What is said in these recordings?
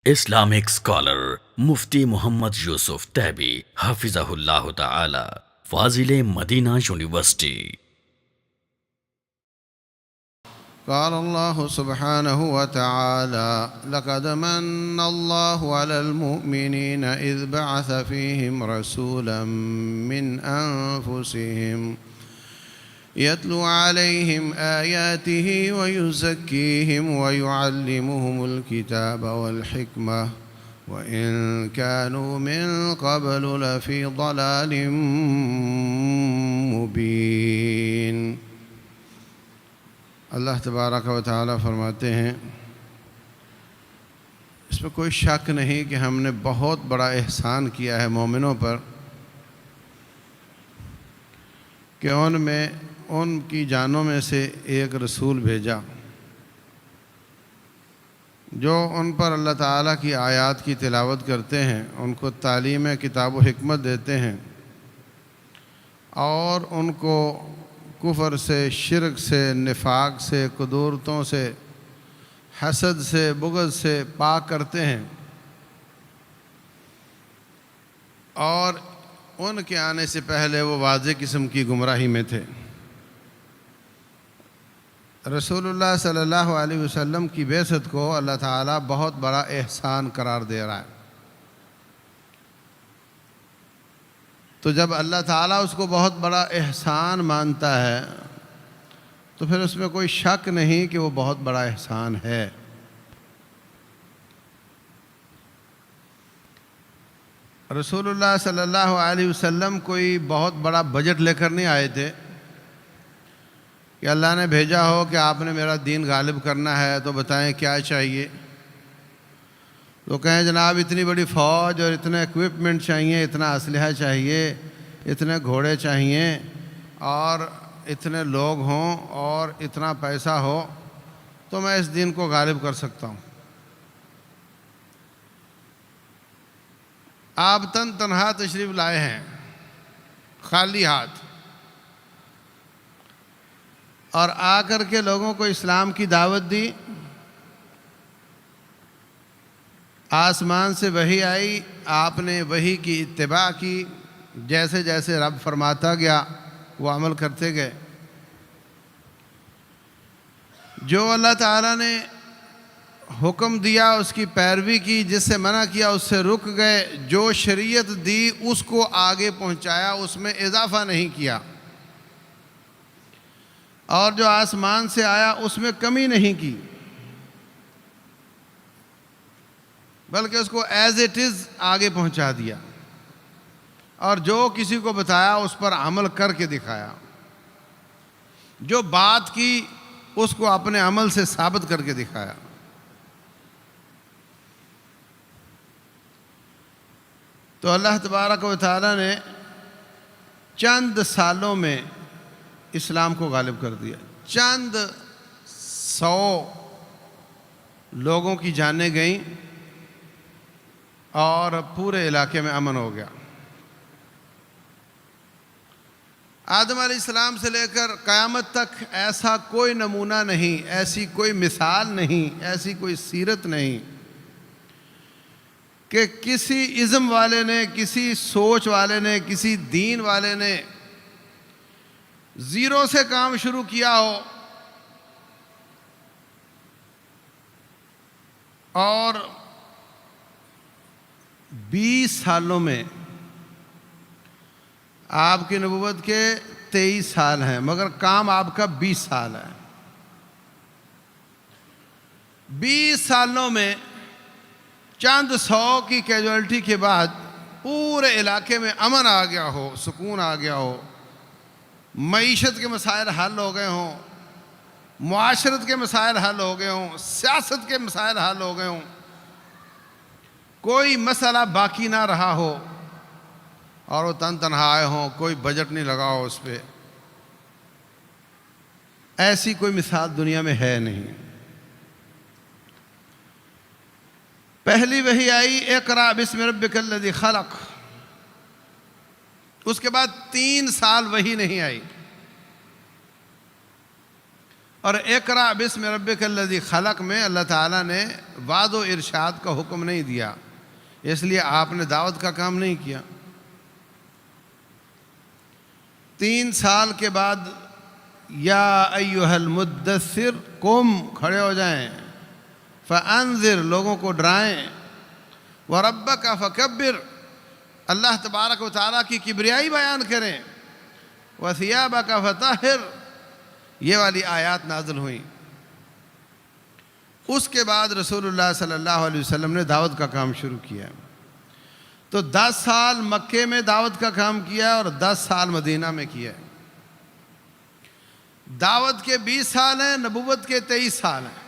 Islamic scholar Mufti Muhammad Yusuf Taibi Hafizahullah Ta'ala, Fazil Madina University. قال الله سبحانه وتعالى: لقد من الله على المؤمنين إذ بعث فيهم رسولا من أنفسهم يتلو عليهم آياته ويزكيهم ويعلمهم الكتاب والحكمة وإن كانوا من قبل لفي ضلال مبين۔ اللہ تبارک و تعالیٰ فرماتے ہیں، اس میں کوئی شک نہیں کہ ہم نے بہت بڑا احسان کیا ہے مومنوں پر کہ ان کی جانوں میں سے ایک رسول بھیجا جو ان پر اللہ تعالیٰ کی آیات کی تلاوت کرتے ہیں، ان کو تعلیم کتاب و حکمت دیتے ہیں اور ان کو کفر سے، شرک سے، نفاق سے، قدورتوں سے، حسد سے، بغض سے پاک کرتے ہیں، اور ان کے آنے سے پہلے وہ واضح قسم کی گمراہی میں تھے۔ رسول اللہ صلی اللہ علیہ وسلم کی بعثت کو اللہ تعالیٰ بہت بڑا احسان قرار دے رہا ہے۔ تو جب اللہ تعالیٰ اس کو بہت بڑا احسان مانتا ہے تو پھر اس میں کوئی شک نہیں کہ وہ بہت بڑا احسان ہے۔ رسول اللہ صلی اللہ علیہ وسلم کوئی بہت بڑا بجٹ لے کر نہیں آئے تھے کہ اللہ نے بھیجا ہو کہ آپ نے میرا دین غالب کرنا ہے تو بتائیں کیا چاہیے۔ تو کہیں جناب اتنی بڑی فوج اور اتنے ایکوپمنٹ چاہیے، اتنا اسلحہ چاہیے، اتنے گھوڑے چاہیے اور اتنے لوگ ہوں اور اتنا پیسہ ہو تو میں اس دین کو غالب کر سکتا ہوں۔ آپ تنہا تشریف لائے ہیں، خالی ہاتھ، اور آ کر کے لوگوں کو اسلام کی دعوت دی۔ آسمان سے وحی آئی، آپ نے وحی کی اتباع کی، جیسے جیسے رب فرماتا گیا وہ عمل کرتے گئے۔ جو اللہ تعالیٰ نے حکم دیا اس کی پیروی کی، جس سے منع کیا اس سے رک گئے، جو شریعت دی اس کو آگے پہنچایا، اس میں اضافہ نہیں کیا، اور جو آسمان سے آیا اس میں کمی نہیں کی، بلکہ اس کو ایز اٹ از آگے پہنچا دیا، اور جو کسی کو بتایا اس پر عمل کر کے دکھایا، جو بات کی اس کو اپنے عمل سے ثابت کر کے دکھایا۔ تو اللہ تبارک و تعالیٰ نے چند سالوں میں اسلام کو غالب کر دیا۔ چند 100 لوگوں کی جانیں گئیں اور پورے علاقے میں امن ہو گیا۔ آدم علیہ السلام سے لے کر قیامت تک ایسا کوئی نمونہ نہیں، ایسی کوئی مثال نہیں، ایسی کوئی سیرت نہیں کہ کسی ازم والے نے، کسی سوچ والے نے، کسی دین والے نے زیرو سے کام شروع کیا ہو اور 20 سالوں میں، آپ کی نبوت کے 23 سال ہیں مگر کام آپ کا 20 سال ہے۔ 20 سالوں میں چند 100 کی کیجوالٹی کے بعد پورے علاقے میں امن آ گیا ہو، سکون آ گیا ہو، معیشت کے مسائل حل ہو گئے ہوں، معاشرت کے مسائل حل ہو گئے ہوں، سیاست کے مسائل حل ہو گئے ہوں، کوئی مسئلہ باقی نہ رہا ہو، اور وہ تنہا آئے ہوں، کوئی بجٹ نہیں لگا ہو اس پہ، ایسی کوئی مثال دنیا میں ہے نہیں۔ پہلی وحی آئی اقرأ بسم ربک الذی خلق، اس کے بعد 3 سال وحی نہیں آئی، اور اقرا بسم ربک الذی خلق میں اللہ تعالیٰ نے وعد و ارشاد کا حکم نہیں دیا، اس لیے آپ نے دعوت کا کام نہیں کیا۔ 3 سال کے بعد یا ایھا المدثر، قم، کھڑے ہو جائیں، فانذر، لوگوں کو ڈرائیں، وربک فکبر، اللہ تبارک و تعالیٰ کی کبریائی بیان کریں، وثیابک فطہر، یہ والی آیات نازل ہوئیں۔ اس کے بعد رسول اللہ صلی اللہ علیہ وسلم نے دعوت کا کام شروع کیا۔ تو 10 سال مکے میں دعوت کا کام کیا اور 10 سال مدینہ میں کیا۔ دعوت کے 20 سال ہیں، نبوت کے 23 سال ہیں،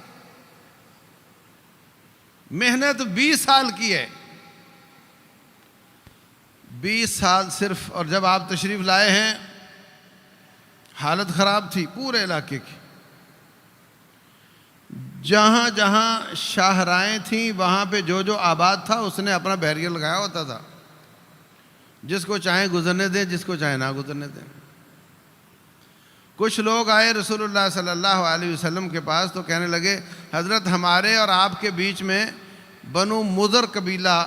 محنت 20 سال کی ہے، 20 سال صرف۔ اور جب آپ تشریف لائے ہیں حالت خراب تھی پورے علاقے کی، جہاں جہاں شاہراہیں تھیں وہاں پہ جو جو آباد تھا اس نے اپنا بیریئر لگایا ہوتا تھا، جس کو چاہیں گزرنے دیں، جس کو چاہیں نہ گزرنے دیں۔ کچھ لوگ آئے رسول اللہ صلی اللہ علیہ وسلم کے پاس تو کہنے لگے، حضرت ہمارے اور آپ کے بیچ میں بنو مضر قبیلہ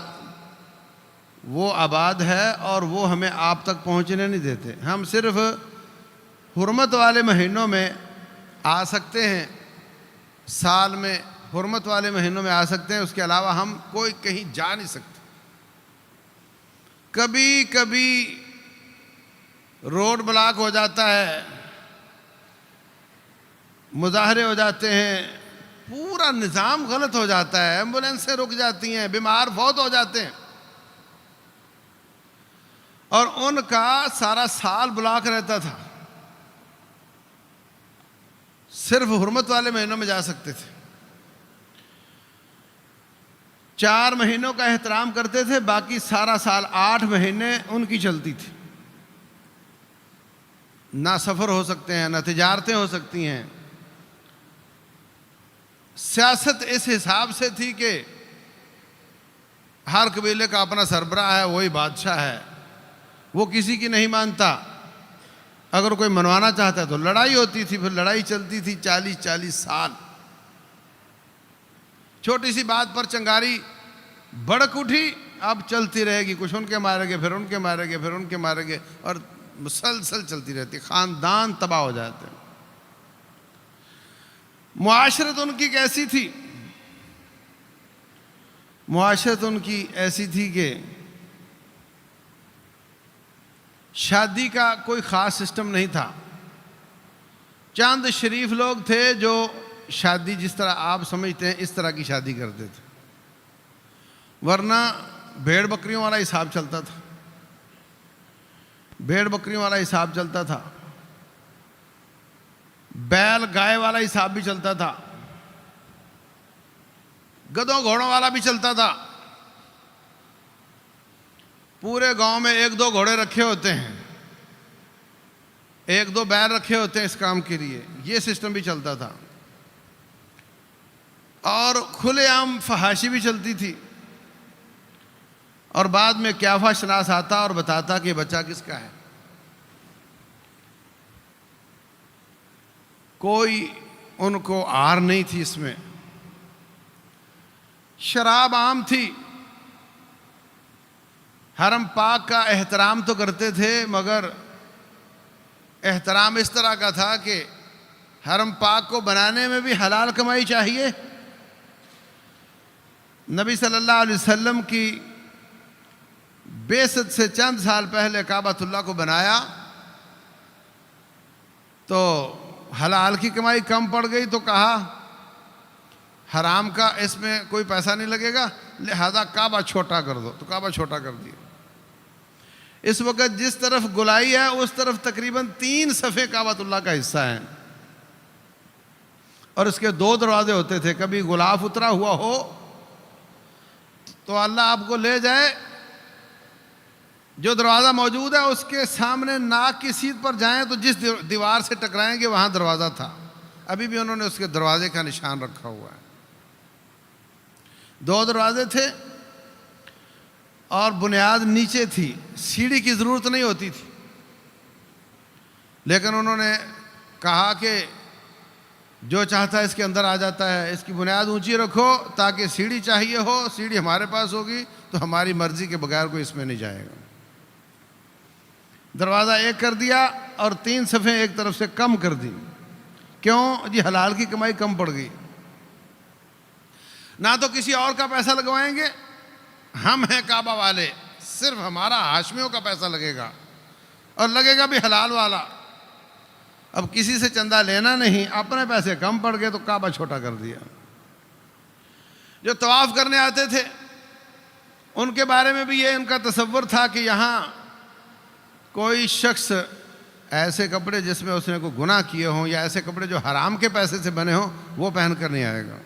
وہ آباد ہے اور وہ ہمیں آپ تک پہنچنے نہیں دیتے، ہم صرف حرمت والے مہینوں میں آ سکتے ہیں، سال میں حرمت والے مہینوں میں آ سکتے ہیں، اس کے علاوہ ہم کوئی کہیں جا نہیں سکتے۔ کبھی کبھی روڈ بلاک ہو جاتا ہے، مظاہرے ہو جاتے ہیں، پورا نظام غلط ہو جاتا ہے، ایمبولینسیں رک جاتی ہیں، بیمار فوت ہو جاتے ہیں، اور ان کا سارا سال بلاک رہتا تھا، صرف حرمت والے مہینوں میں جا سکتے تھے۔ 4 مہینوں کا احترام کرتے تھے، باقی سارا سال 8 مہینے ان کی چلتی تھی، نہ سفر ہو سکتے ہیں، نہ تجارتیں ہو سکتی ہیں۔ سیاست اس حساب سے تھی کہ ہر قبیلے کا اپنا سربراہ ہے، وہی بادشاہ ہے، وہ کسی کی نہیں مانتا، اگر کوئی منوانا چاہتا ہے تو لڑائی ہوتی تھی، پھر لڑائی چلتی تھی 40 سال۔ چھوٹی سی بات پر چنگاری بڑک اٹھی، اب چلتی رہے گی، کچھ ان کے مارے گے، پھر ان کے مارے گے، پھر ان کے مارے گے، اور مسلسل چلتی رہتی، خاندان تباہ ہو جاتے ہیں۔ معاشرت ان کی کیسی تھی؟ معاشرت ان کی ایسی تھی کہ شادی کا کوئی خاص سسٹم نہیں تھا، چند شریف لوگ تھے جو شادی جس طرح آپ سمجھتے ہیں اس طرح کی شادی کرتے تھے، ورنہ بھیڑ بکریوں والا حساب چلتا تھا، بھیڑ بکریوں والا حساب چلتا تھا، بیل گائے والا حساب بھی چلتا تھا، گدھوں گھوڑوں والا بھی چلتا تھا۔ پورے گاؤں میں 1-2 گھوڑے رکھے ہوتے ہیں، 1-2 بیل رکھے ہوتے ہیں اس کام کے لیے، یہ سسٹم بھی چلتا تھا۔ اور کھلے عام فحاشی بھی چلتی تھی، اور بعد میں قیافہ شناس آتا اور بتاتا کہ بچہ کس کا ہے۔ کوئی ان کو آر نہیں تھی اس میں۔ شراب عام تھی، حرم پاک کا احترام تو کرتے تھے، مگر احترام اس طرح کا تھا کہ حرم پاک کو بنانے میں بھی حلال کمائی چاہیے۔ نبی صلی اللہ علیہ وسلم کی بعثت سے چند سال پہلے کعبۃ اللہ کو بنایا تو حلال کی کمائی کم پڑ گئی، تو کہا حرام کا اس میں کوئی پیسہ نہیں لگے گا، لہذا کعبہ چھوٹا کر دو، تو کعبہ چھوٹا کر دیا۔ اس وقت جس طرف گلائی ہے اس طرف تقریباً 3 صفحے کعبۃ اللہ کا حصہ ہیں، اور اس کے 2 دروازے ہوتے تھے، کبھی غلاف اترا ہوا ہو تو اللہ آپ کو لے جائے، جو دروازہ موجود ہے اس کے سامنے ناک کی سیدھ پر جائیں تو جس دیوار سے ٹکرائیں گے وہاں دروازہ تھا، ابھی بھی انہوں نے اس کے دروازے کا نشان رکھا ہوا ہے۔ 2 دروازے تھے اور بنیاد نیچے تھی، سیڑھی کی ضرورت نہیں ہوتی تھی، لیکن انہوں نے کہا کہ جو چاہتا ہے اس کے اندر آ جاتا ہے. اس کی بنیاد اونچی رکھو تاکہ سیڑھی چاہیے ہو, سیڑھی ہمارے پاس ہوگی تو ہماری مرضی کے بغیر کوئی اس میں نہیں جائے گا. دروازہ ایک کر دیا اور 3 صفیں ایک طرف سے کم کر دی. کیوں جی؟ حلال کی کمائی کم پڑ گئی. نہ تو کسی اور کا پیسہ لگوائیں گے, ہم ہیں کعبہ والے, صرف ہمارا ہاشمیوں کا پیسہ لگے گا اور لگے گا بھی حلال والا. اب کسی سے چندہ لینا نہیں, اپنے پیسے کم پڑ گئے تو کعبہ چھوٹا کر دیا. جو طواف کرنے آتے تھے ان کے بارے میں بھی یہ ان کا تصور تھا کہ یہاں کوئی شخص ایسے کپڑے جس میں اس نے کوئی گناہ کیے ہوں یا ایسے کپڑے جو حرام کے پیسے سے بنے ہوں وہ پہن کر نہیں آئے گا.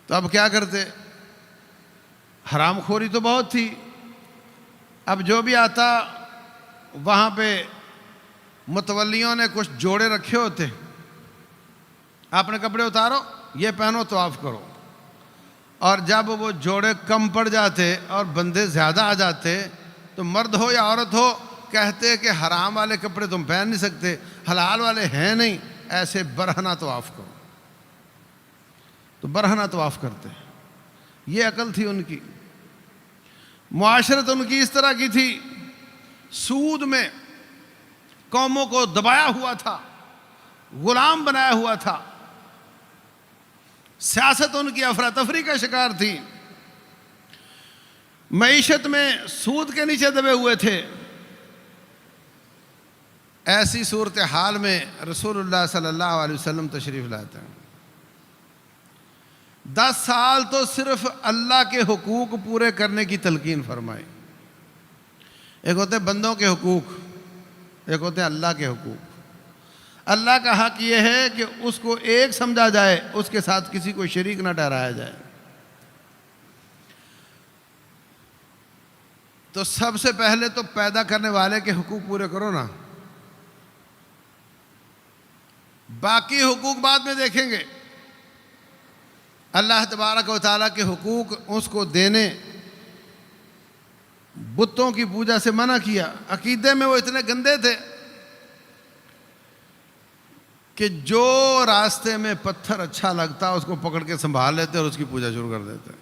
تو اب کیا کرتے؟ حرام خوری تو بہت تھی. اب جو بھی آتا وہاں پہ متولیوں نے کچھ جوڑے رکھے ہوتے, آپ نے کپڑے اتارو, یہ پہنو, طواف کرو. اور جب وہ جوڑے کم پڑ جاتے اور بندے زیادہ آ جاتے تو مرد ہو یا عورت ہو کہتے کہ حرام والے کپڑے تم پہن نہیں سکتے, حلال والے ہیں نہیں, ایسے برہنہ طواف کرو. تو برہنہ طواف کرتے. یہ عقل تھی ان کی. معاشرت ان کی اس طرح کی تھی, سود میں قوموں کو دبایا ہوا تھا, غلام بنایا ہوا تھا. سیاست ان کی افراتفری کا شکار تھی. معیشت میں سود کے نیچے دبے ہوئے تھے. ایسی صورتحال میں رسول اللہ صلی اللہ علیہ وسلم تشریف لاتے ہیں. 10 سال تو صرف اللہ کے حقوق پورے کرنے کی تلقین فرمائی. ایک ہوتے بندوں کے حقوق, ایک ہوتے اللہ کے حقوق. اللہ کا حق یہ ہے کہ اس کو ایک سمجھا جائے, اس کے ساتھ کسی کو شریک نہ ٹھہرایا جائے. تو سب سے پہلے تو پیدا کرنے والے کے حقوق پورے کرو نا, باقی حقوق بعد میں دیکھیں گے. اللہ تبارک و تعالیٰ کے حقوق اس کو دینے, بتوں کی پوجا سے منع کیا. عقیدے میں وہ اتنے گندے تھے کہ جو راستے میں پتھر اچھا لگتا اس کو پکڑ کے سنبھال لیتے اور اس کی پوجا شروع کر دیتے.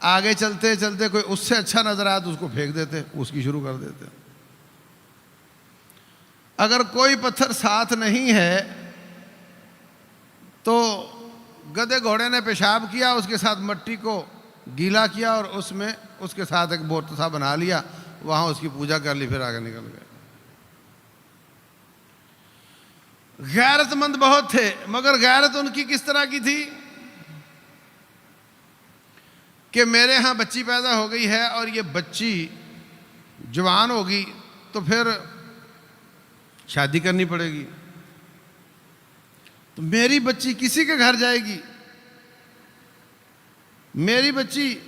آگے چلتے چلتے کوئی اس سے اچھا نظر آیا تو اس کو پھینک دیتے, اس کی شروع کر دیتے. اگر کوئی پتھر ساتھ نہیں ہے تو گدھے گھوڑے نے پیشاب کیا, اس کے ساتھ مٹی کو گیلا کیا اور اس میں اس کے ساتھ ایک بت سا بنا لیا, وہاں اس کی پوجا کر لی, پھر آگے نکل گئے. غیرت مند بہت تھے, مگر غیرت ان کی کس طرح کی تھی کہ میرے ہاں بچی پیدا ہو گئی ہے اور یہ بچی جوان ہوگی تو پھر شادی کرنی پڑے گی, تو میری بچی کسی کے گھر جائے گی, میری بچی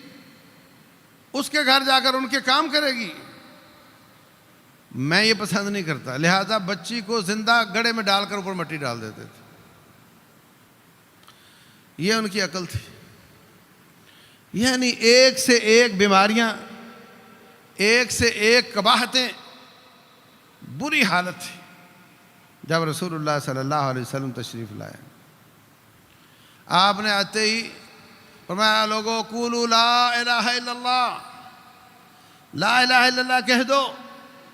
اس کے گھر جا کر ان کے کام کرے گی. میں یہ پسند نہیں کرتا, لہذا بچی کو زندہ گڑھے میں ڈال کر اوپر مٹی ڈال دیتے تھے. یہ ان کی عقل تھی. یعنی ایک سے ایک بیماریاں, ایک سے ایک قباحتیں, بری حالت تھی. جب رسول اللہ صلی اللہ علیہ وسلم تشریف لائے, آپ نے آتے ہی فرمایا, لوگوں قولوا لا الہ الا اللہ, لا الہ الا اللہ کہہ دو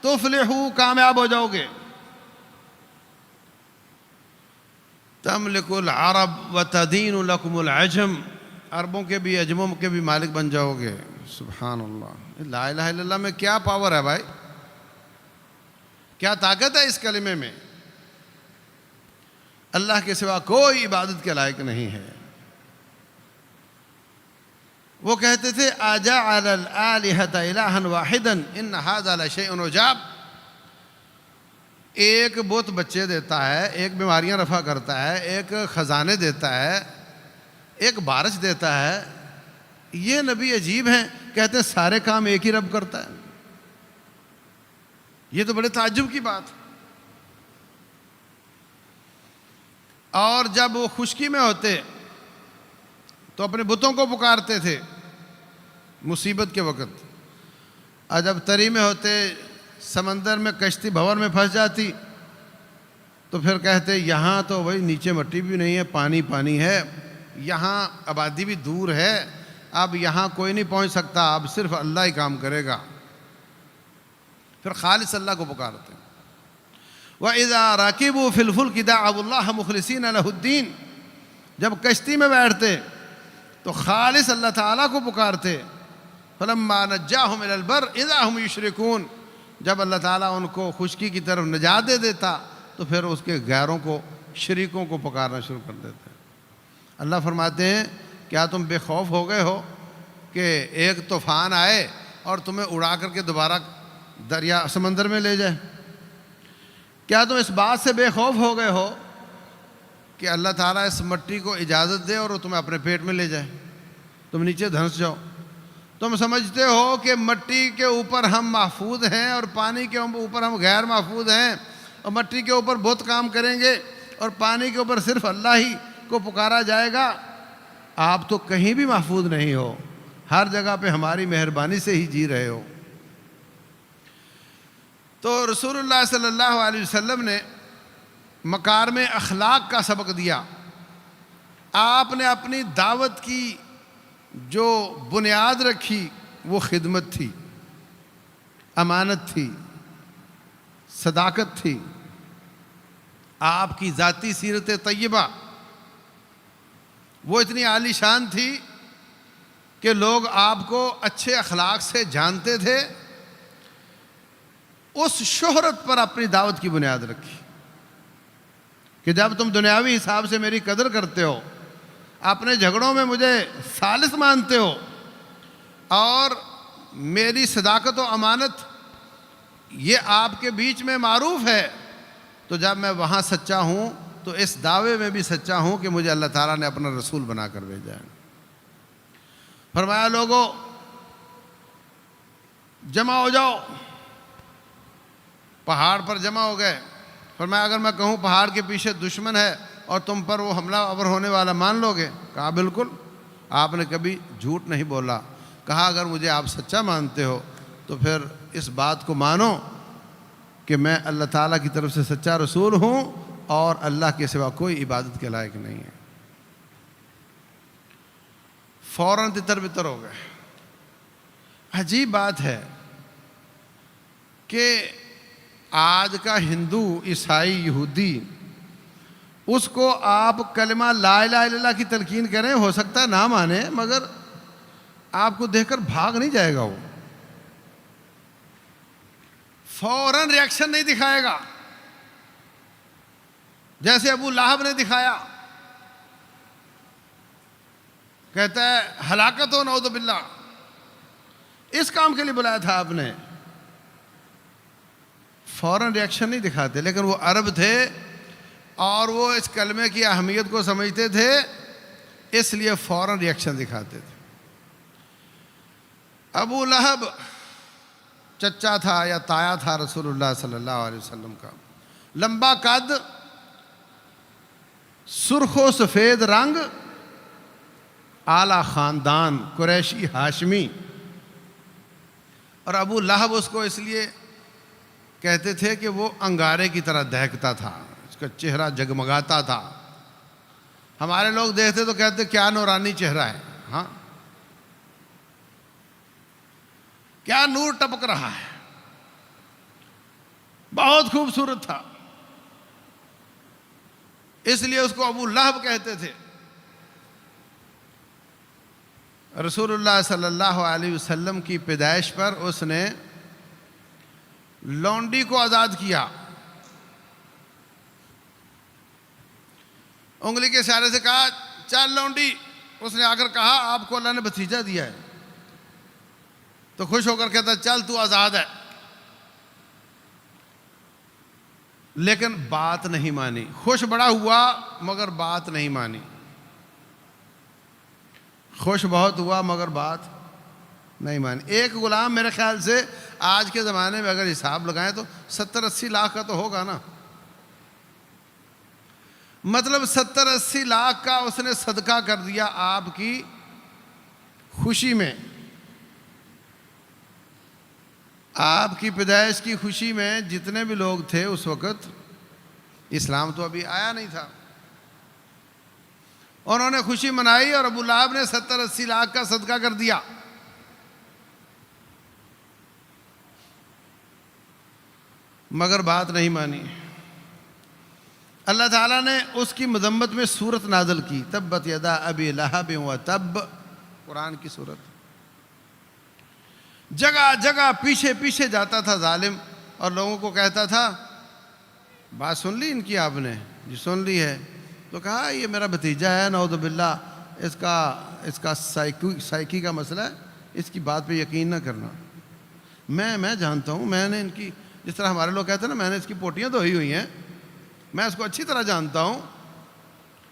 تفلحوا, کامیاب ہو جاؤ گے. تملک العرب وتدین لکم العجم, عربوں کے بھی عجموں کے بھی مالک بن جاؤ گے. سبحان اللہ. لا الہ الا اللہ میں کیا پاور ہے بھائی, کیا طاقت ہے اس کلمے میں. اللہ کے سوا کوئی عبادت کے لائق نہیں ہے. وہ کہتے تھے اجعل الآلہۃ الہا واحدا ان ھذا لشیء عجاب. ایک بت بچے دیتا ہے, ایک بیماریاں رفع کرتا ہے, ایک خزانے دیتا ہے, ایک بارش دیتا ہے, یہ نبی عجیب ہیں. کہتے ہیں سارے کام ایک ہی رب کرتا ہے. یہ تو بڑے تعجب کی بات. اور جب وہ خشکی میں ہوتے تو اپنے بتوں کو پکارتے تھے مصیبت کے وقت, اور جب تری میں ہوتے, سمندر میں کشتی بھنور میں پھنس جاتی تو پھر کہتے یہاں تو بھائی نیچے مٹی بھی نہیں ہے، پانی پانی ہے، یہاں آبادی بھی دور ہے، اب یہاں کوئی نہیں پہنچ سکتا، اب صرف اللہ ہی کام کرے گا۔ پھر خالص اللہ کو پکارتے ہیں۔ وَإِذَا رَكِبُوا فِي الْفُلْكِ دَعَوُا اللَّهَ مُخْلِصِينَ لَهُ الدِّينَ، جب کشتی میں بیٹھتے تو خالص اللہ تعالیٰ کو پکارتے۔ فَلَمَّا نَجَّاهُمْ إِلَى الْبَرِّ إِذَا هُمْ يُشْرِكُونَ، جب اللہ تعالیٰ ان کو خشکی کی طرف نجات دے دیتا تو پھر اس کے غیروں کو، شریکوں کو پکارنا شروع کر دیتے۔ اللہ فرماتے ہیں کیا تم بے خوف ہو گئے ہو کہ ایک طوفان آئے اور تمہیں اڑا کر کے دوبارہ دریا سمندر میں لے جائے؟ کیا تم اس بات سے بے خوف ہو گئے ہو کہ اللہ تعالیٰ اس مٹی کو اجازت دے اور وہ تمہیں اپنے پیٹ میں لے جائے، تم نیچے دھنس جاؤ؟ تم سمجھتے ہو کہ مٹی کے اوپر ہم محفوظ ہیں اور پانی کے اوپر ہم غیر محفوظ ہیں، اور مٹی کے اوپر بہت کام کریں گے اور پانی کے اوپر صرف اللہ ہی کو پکارا جائے گا؟ آپ تو کہیں بھی محفوظ نہیں ہو، ہر جگہ پہ ہماری مہربانی سے ہی جی رہے ہو۔ تو رسول اللہ صلی اللہ علیہ وسلم نے مکارم اخلاق کا سبق دیا۔ آپ نے اپنی دعوت کی جو بنیاد رکھی وہ خدمت تھی، امانت تھی، صداقت تھی۔ آپ کی ذاتی سیرت طیبہ وہ اتنی عالی شان تھی کہ لوگ آپ کو اچھے اخلاق سے جانتے تھے۔ اس شہرت پر اپنی دعوت کی بنیاد رکھی کہ جب تم دنیاوی حساب سے میری قدر کرتے ہو، اپنے جھگڑوں میں مجھے ثالث مانتے ہو اور میری صداقت و امانت یہ آپ کے بیچ میں معروف ہے، تو جب میں وہاں سچا ہوں تو اس دعوے میں بھی سچا ہوں کہ مجھے اللہ تعالیٰ نے اپنا رسول بنا کر بھیجا ہے۔ فرمایا لوگوں جمع ہو جاؤ، پہاڑ پر جمع ہو گئے۔ فرمایا اگر میں کہوں پہاڑ کے پیچھے دشمن ہے اور تم پر وہ حملہ آور ہونے والا مان لو گے؟ کہا بالکل۔ آپ نے کبھی جھوٹ نہیں بولا۔ کہا اگر مجھے آپ سچا مانتے ہو تو پھر اس بات کو مانو کہ میں اللہ تعالیٰ کی طرف سے سچا رسول ہوں اور اللہ کے سوا کوئی عبادت کے لائق نہیں ہے۔ فوراً تتر بتر ہو گئے۔ عجیب بات ہے کہ آج کا ہندو، عیسائی، یہودی، اس کو آپ کلمہ لا الہ الا اللہ کی تلقین کریں، ہو سکتا ہے نہ مانے، مگر آپ کو دیکھ کر بھاگ نہیں جائے گا، وہ فوراً ری ایکشن نہیں دکھائے گا جیسے ابو لہب نے دکھایا۔ کہتا ہے ہلاکت ہو نعوذ باللہ، اس کام کے لیے بلایا تھا آپ نے۔ فوراً ری ایکشن نہیں دکھاتے، لیکن وہ عرب تھے اور وہ اس کلمے کی اہمیت کو سمجھتے تھے، اس لیے فوراً ری ایکشن دکھاتے تھے۔ ابو لہب چچا تھا یا تایا تھا رسول اللہ صلی اللہ علیہ وسلم کا، لمبا قد، سرخ و سفید رنگ، اعلیٰ خاندان، قریشی ہاشمی۔ اور ابو لہب اس کو اس لیے کہتے تھے کہ وہ انگارے کی طرح دہکتا تھا، اس کا چہرہ جگمگاتا تھا۔ ہمارے لوگ دیکھتے تو کہتے کیا نورانی چہرہ ہے، ہاں کیا نور ٹپک رہا ہے، بہت خوبصورت تھا، اس لیے اس کو ابو لہب کہتے تھے۔ رسول اللہ صلی اللہ علیہ وسلم کی پیدائش پر اس نے لونڈی کو آزاد کیا، انگلی کے اشارے سے کہا چل لونڈی، اس نے آ کر کہا آپ کو اللہ نے بھتیجا دیا ہے، تو خوش ہو کر کہتا چل تو آزاد ہے، لیکن بات نہیں مانی۔ خوش بڑا ہوا مگر بات نہیں مانی، خوش بہت ہوا مگر بات نہیں مانی۔ ایک غلام میرے خیال سے آج کے زمانے میں اگر حساب لگائیں تو 70-80 لاکھ کا تو ہوگا نا، مطلب 70-80 لاکھ کا اس نے صدقہ کر دیا آپ کی خوشی میں، آپ کی پیدائش کی خوشی میں۔ جتنے بھی لوگ تھے اس وقت اسلام تو ابھی آیا نہیں تھا. انہوں نے خوشی منائی اور ابو لہب نے 70-80 لاکھ کا صدقہ کر دیا. مگر بات نہیں مانی. اللہ تعالیٰ نے اس کی مذمت میں سورت نازل کی، تبت یدا ابی لہب وتب، قرآن کی سورت. جگہ جگہ پیچھے پیچھے جاتا تھا ظالم اور لوگوں کو کہتا تھا بات سن لی ان کی آپ نے؟ جی سن لی ہے. تو کہا یہ میرا بھتیجا ہے نعوذ باللہ، اس کا سائیکی کا مسئلہ ہے، اس کی بات پہ یقین نہ کرنا. میں جانتا ہوں، میں نے ان کی، جس طرح ہمارے لوگ کہتے ہیں نا میں نے اس کی پوٹیاں دھوئی ہوئی ہیں، میں اس کو اچھی طرح جانتا ہوں،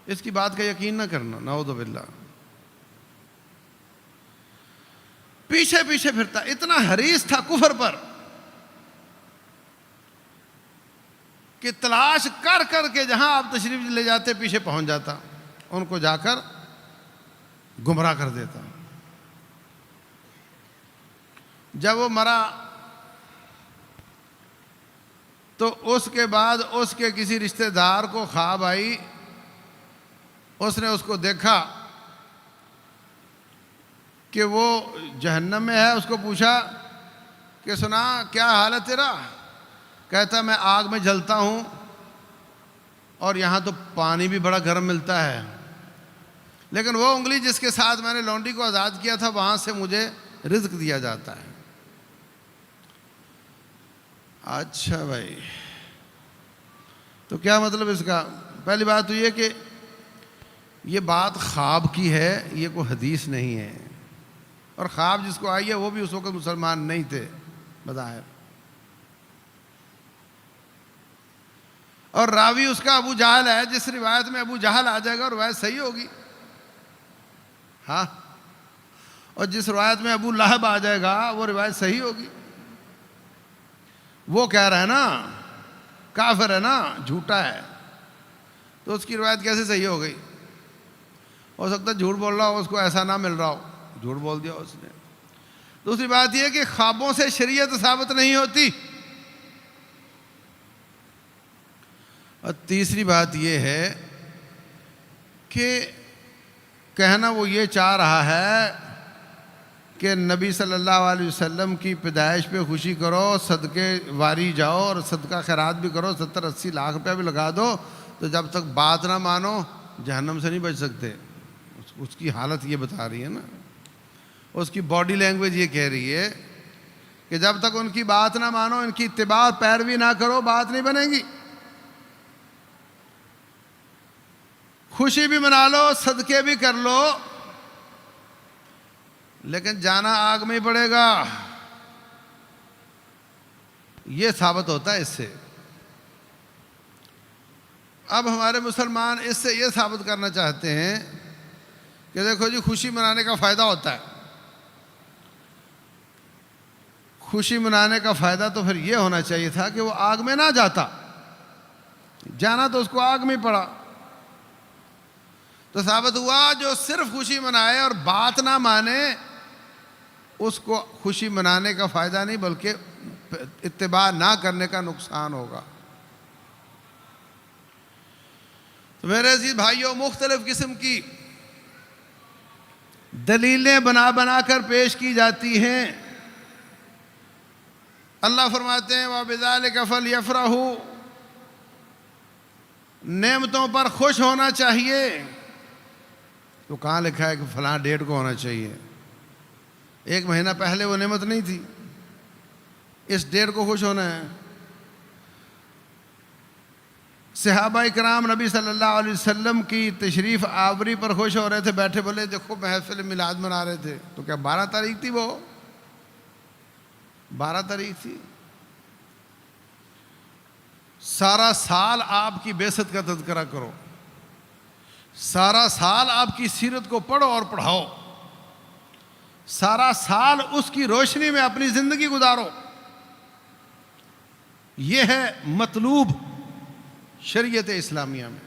اس کی بات کا یقین نہ کرنا. نعوذ باللہ. پیچھے پیچھے پھرتا، اتنا حریص تھا کفر پر کہ تلاش کر کر کے جہاں آپ تشریف لے جاتے پیچھے پہنچ جاتا، ان کو جا کر گمراہ کر دیتا. جب وہ مرا تو اس کے بعد اس کے کسی رشتہ دار کو خواب آئی، اس نے اس کو دیکھا کہ وہ جہنم میں ہے. اس کو پوچھا کہ سنا کیا حال ہے تیرا؟ کہتا میں آگ میں جلتا ہوں اور یہاں تو پانی بھی بڑا گرم ملتا ہے، لیکن وہ انگلی جس کے ساتھ میں نے لونڈی کو آزاد کیا تھا وہاں سے مجھے رزق دیا جاتا ہے. اچھا بھائی، تو کیا مطلب اس کا؟ پہلی بات تو یہ کہ یہ بات خواب کی ہے، یہ کوئی حدیث نہیں ہے. اور خواب جس کو آئی ہے وہ بھی اس وقت مسلمان نہیں تھے بظاہر. اور راوی اس کا ابو جہل ہے. جس روایت میں ابو جہل آ جائے گا روایت صحیح ہوگی، ہاں، اور جس روایت میں ابو لہب آ جائے گا وہ روایت صحیح ہوگی. وہ کہہ رہا ہے نا کافر ہے نا، جھوٹا ہے، تو اس کی روایت کیسے صحیح ہو گئی؟ ہو سکتا ہے جھوٹ بول رہا ہو، اس کو ایسا نہ مل رہا ہو، جھوٹ بول دیا اس نے. دوسری بات یہ کہ خوابوں سے شریعت ثابت نہیں ہوتی. اور تیسری بات یہ ہے کہ کہنا وہ یہ چاہ رہا ہے کہ نبی صلی اللہ علیہ وسلم کی پیدائش پہ خوشی کرو، صدقے واری جاؤ اور صدقہ خیرات بھی کرو، 70-80 لاکھ روپیہ بھی لگا دو، تو جب تک بات نہ مانو جہنم سے نہیں بچ سکتے. اس کی حالت یہ بتا رہی ہے نا، اس کی باڈی لینگویج یہ کہہ رہی ہے کہ جب تک ان کی بات نہ مانو، ان کی اتباع پیروی نہ کرو، بات نہیں بنے گی. خوشی بھی منا لو، صدقے بھی کر لو، لیکن جانا آگ میں ہی پڑے گا. یہ ثابت ہوتا ہے اس سے. اب ہمارے مسلمان اس سے یہ ثابت کرنا چاہتے ہیں کہ دیکھو جی خوشی منانے کا فائدہ ہوتا ہے. خوشی منانے کا فائدہ تو پھر یہ ہونا چاہیے تھا کہ وہ آگ میں نہ جاتا، جانا تو اس کو آگ میں پڑا. تو ثابت ہوا جو صرف خوشی منائے اور بات نہ مانے اس کو خوشی منانے کا فائدہ نہیں بلکہ اتباع نہ کرنے کا نقصان ہوگا. تو میرے عزیز بھائیوں، مختلف قسم کی دلیلیں بنا بنا کر پیش کی جاتی ہیں. اللہ فرماتے ہیں وَبِذَلِكَ فَلْيَفْرَحُوا، نعمتوں پر خوش ہونا چاہیے. تو کہاں لکھا ہے کہ فلاں ڈیٹ کو ہونا چاہیے؟ 1 مہینہ پہلے وہ نعمت نہیں تھی، اس ڈیٹ کو خوش ہونا ہے. صحابہ کرام نبی صلی اللہ علیہ وسلم کی تشریف آوری پر خوش ہو رہے تھے، بیٹھے بولے دیکھو محفل میلاد منا رہے تھے. تو کیا 12 تاریخ تھی؟ وہ 12 تاریخ تھی. سارا سال آپ کی بعثت کا تذکرہ کرو، سارا سال آپ کی سیرت کو پڑھو اور پڑھاؤ، سارا سال اس کی روشنی میں اپنی زندگی گزارو. یہ ہے مطلوب شریعت اسلامیہ میں.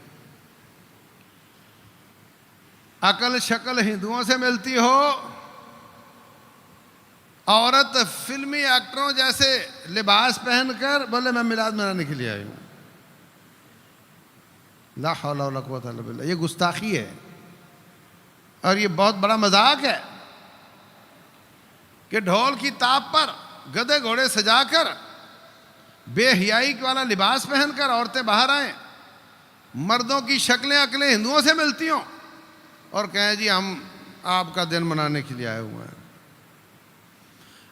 عقل شکل ہندوؤں سے ملتی ہو، عورت فلمی ایکٹروں جیسے لباس پہن کر بولے میں میلاد منانے کے لیے آئی ہوں. لا حول ولا قوت الا باللہ، یہ گستاخی ہے اور یہ بہت بڑا مذاق ہے کہ ڈھول کی تاپ پر گدھے گھوڑے سجا کر بے حیائی والا لباس پہن کر عورتیں باہر آئیں، مردوں کی شکلیں عقلیں ہندوؤں سے ملتی ہوں اور کہیں جی ہم آپ کا دن منانے کے لیے آئے ہوئے ہیں۔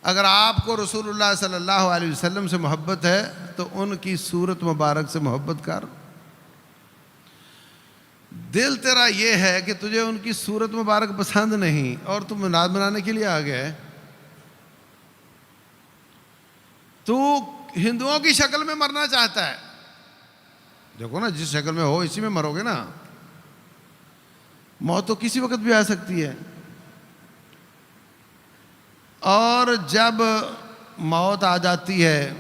اگر آپ کو رسول اللہ صلی اللہ علیہ وسلم سے محبت ہے تو ان کی صورت مبارک سے محبت کر۔ دل تیرا یہ ہے کہ تجھے ان کی صورت مبارک پسند نہیں اور تم میلاد منانے کے لیے آ گئے، تو ہندوؤں کی شکل میں مرنا چاہتا ہے۔ دیکھو نا، جس شکل میں ہو اسی میں مرو گے نا، موت تو کسی وقت بھی آ سکتی ہے۔ اور جب موت آ جاتی ہے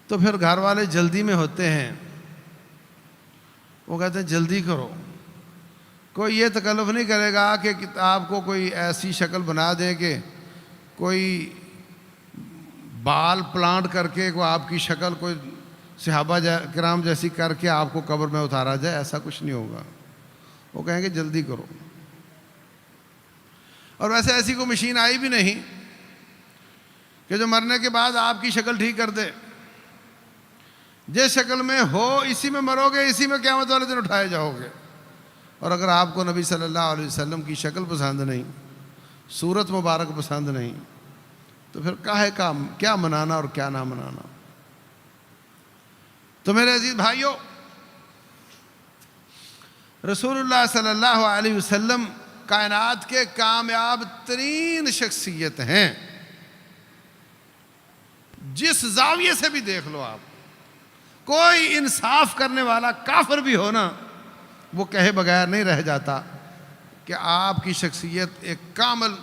تو پھر گھر والے جلدی میں ہوتے ہیں، وہ کہتے ہیں جلدی کرو۔ کوئی یہ تکلف نہیں کرے گا کہ آپ کو کوئی ایسی شکل بنا دے کہ کوئی بال پلانٹ کر کے کوئی آپ کی شکل کوئی صحابہ کرام جیسی کر کے آپ کو قبر میں اتارا جائے، ایسا کچھ نہیں ہوگا۔ وہ کہیں گے جلدی کرو۔ اور ویسے ایسی کوئی مشین آئی بھی نہیں کہ جو مرنے کے بعد آپ کی شکل ٹھیک کر دے۔ جس شکل میں ہو اسی میں مرو گے، اسی میں قیامت والے دن اٹھائے جاؤ گے۔ اور اگر آپ کو نبی صلی اللہ علیہ وسلم کی شکل پسند نہیں، صورت مبارک پسند نہیں، تو پھر کاہے کا کیا منانا اور کیا نہ منانا۔ تو میرے عزیز بھائیوں، رسول اللہ صلی اللہ علیہ وسلم کائنات کے کامیاب ترین شخصیت ہیں۔ جس زاویے سے بھی دیکھ لو آپ، کوئی انصاف کرنے والا کافر بھی ہو نا، وہ کہے بغیر نہیں رہ جاتا کہ آپ کی شخصیت ایک کامل